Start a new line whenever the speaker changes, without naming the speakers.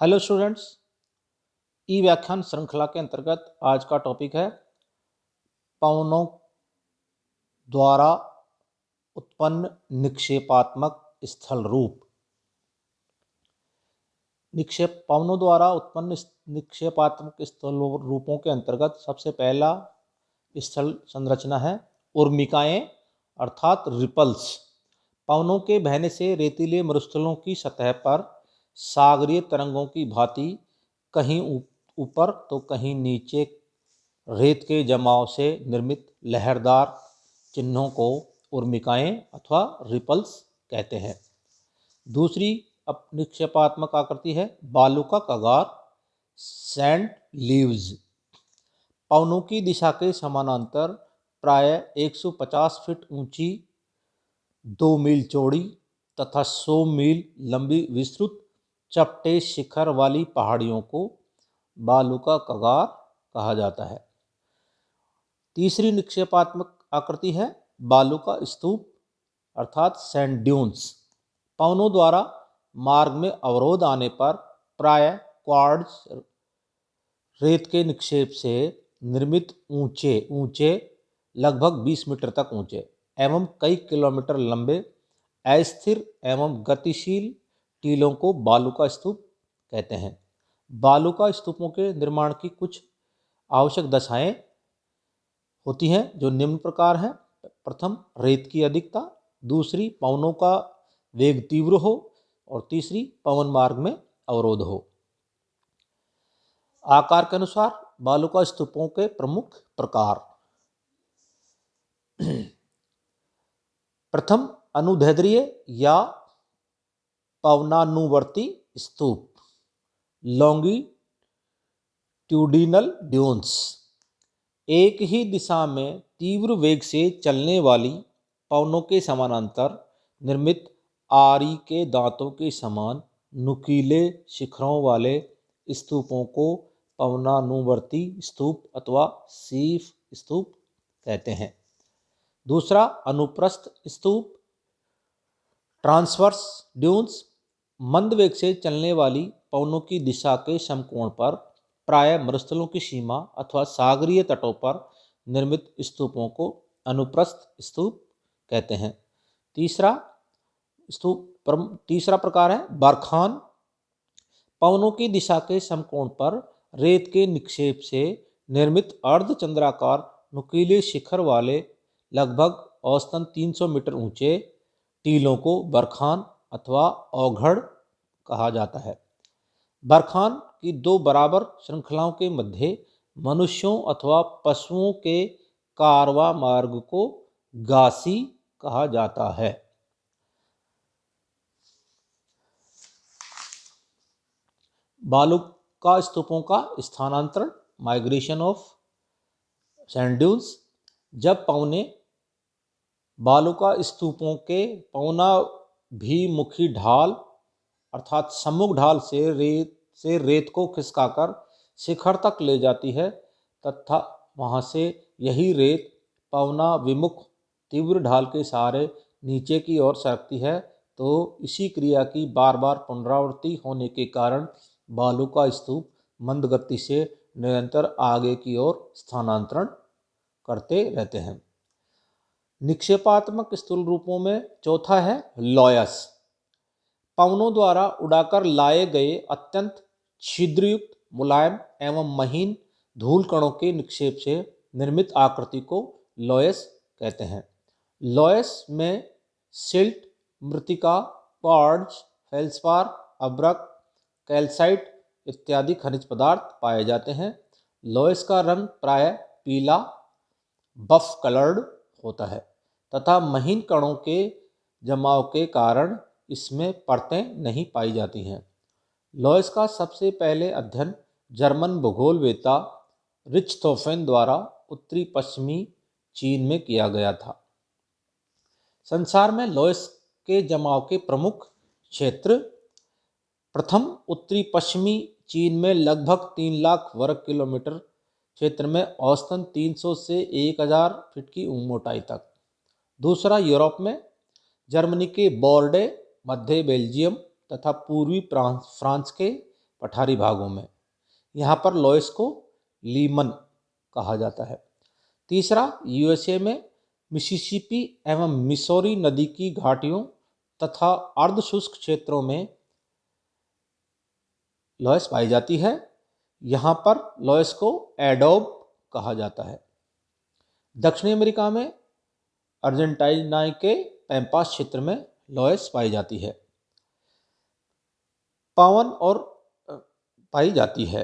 Hello students, ई व्याख्यान श्रृंखला के अंतर्गत आज का टॉपिक है पवनों द्वारा उत्पन्न निक्षेपात्मक स्थल रूप। पवनों द्वारा उत्पन्न निक्षेपात्मक स्थल रूपों के अंतर्गत सबसे पहला स्थल संरचना है उर्मिकाएं अर्थात रिपल्स। पवनों के बहने से रेतीले मरुस्थलों की सतह पर सागरीय तरंगों की भांति कहीं ऊपर तो कहीं नीचे रेत के जमाव से निर्मित लहरदार चिन्हों को उर्मिकाएं अथवा रिपल्स कहते हैं। दूसरी निक्षेपात्मक आकृति है बालू का कगार, सैंड लीव्स। पवनों की दिशा के समानांतर प्राय 150 फीट ऊंची, 2 मील चौड़ी तथा 100 मील लंबी विस्तृत चपटे शिखर वाली पहाड़ियों को बालू का कगार कहा जाता है। तीसरी निक्षेपात्मक आकृति है बालू का स्तूप अर्थात सैंड ड्यून्स। पवनों द्वारा मार्ग में अवरोध आने पर प्राय क्वार्ट्ज रेत के निक्षेप से निर्मित ऊंचे लगभग 20 मीटर तक ऊंचे एवं कई किलोमीटर लंबे अस्थिर एवं गतिशील टीलों को बालू का स्तूप कहते हैं। बालू का स्तूपों के निर्माण की कुछ आवश्यक दशाएं होती हैं जो निम्न प्रकार हैं। प्रथम, रेत की अधिकता। दूसरी, पवनों का वेग तीव्र हो। और तीसरी, पवन मार्ग में अवरोध हो। आकार के अनुसार बालू का स्तूपों के प्रमुख प्रकार। प्रथम, अनुदैर्ध्य या पवनानुवर्ती स्तूप, लॉन्गिट्यूडिनल ड्यून्स। एक ही दिशा में तीव्र वेग से चलने वाली पवनों के समानांतर निर्मित आरी के दांतों के समान नुकीले शिखरों वाले स्तूपों को पवनानुवर्ती स्तूप अथवा शीफ स्तूप कहते हैं। दूसरा, अनुप्रस्थ स्तूप, ट्रांसवर्स ड्यून्स। मंद वेग से चलने वाली पवनों की दिशा के समकोण पर प्राय मरुस्थलों की सीमा अथवा सागरीय तटों पर निर्मित स्तूपों को अनुप्रस्थ स्तूप कहते हैं। तीसरा प्रकार है बरखान। पवनों की दिशा के समकोण पर रेत के निक्षेप से निर्मित अर्धचंद्राकार नुकीले शिखर वाले लगभग औसतन 300 मीटर ऊंचे टीलों को बरखान अथवा औघड़ कहा जाता है। बरखान की दो बराबर श्रृंखलाओं के मध्य मनुष्यों अथवा पशुओं के कारवा मार्ग को गासी कहा जाता है। बालू का स्तूपों का स्थानांतरण, माइग्रेशन ऑफ सैंड ड्यून्स। जब पवने बालू का स्तूपों के पवनाभिमुखी ढाल अर्थात सम्मुख ढाल से रेत को खिसकाकर शिखर तक ले जाती है तथा वहाँ से यही रेत पवनाभिमुख तीव्र ढाल के सहारे नीचे की ओर सरकती है, तो इसी क्रिया की बार बार पुनरावृत्ति होने के कारण बालू का स्तूप मंद गति से निरंतर आगे की ओर स्थानांतरण करते रहते हैं। निक्षेपात्मक स्थूल रूपों में चौथा है लॉयस। पवनों द्वारा उड़ाकर लाए गए अत्यंत छिद्रयुक्त, मुलायम एवं महीन धूल कणों के निक्षेप से निर्मित आकृति को लॉयस कहते हैं। लॉयस में सिल्ट, मृत्तिका, क्वार्ट्ज, फेल्सपार, अब्रक, कैल्साइट इत्यादि खनिज पदार्थ पाए जाते हैं। लॉयस का रंग प्राय पीला बफ कलर्ड होता है तथा महीन कणों के जमाव के कारण इसमें परतें नहीं पाई जाती हैं। लॉयस का सबसे पहले अध्ययन जर्मन भूगोलवेत्ता रिच्टहोफेन द्वारा उत्तरी पश्चिमी चीन में किया गया था। संसार में लॉयस के जमाव के प्रमुख क्षेत्र: प्रथम, उत्तरी पश्चिमी चीन में लगभग 3 लाख वर्ग किलोमीटर क्षेत्र में औसतन 300 से 1000 फीट की मोटाई तक। दूसरा, यूरोप में जर्मनी के बोर्डे, मध्य बेल्जियम तथा पूर्वी फ्रांस के पठारी भागों में। यहाँ पर लोएस को लीमन कहा जाता है। तीसरा, यूएसए में मिसिसिपी एवं मिसौरी नदी की घाटियों तथा अर्धशुष्क क्षेत्रों में लोएस पाई जाती है। यहाँ पर लोएस को एडोब कहा जाता है। दक्षिणी अमेरिका में अर्जेंटीना के पैम्पास क्षेत्र में लोएस पाई जाती है, पावन और पाई जाती है।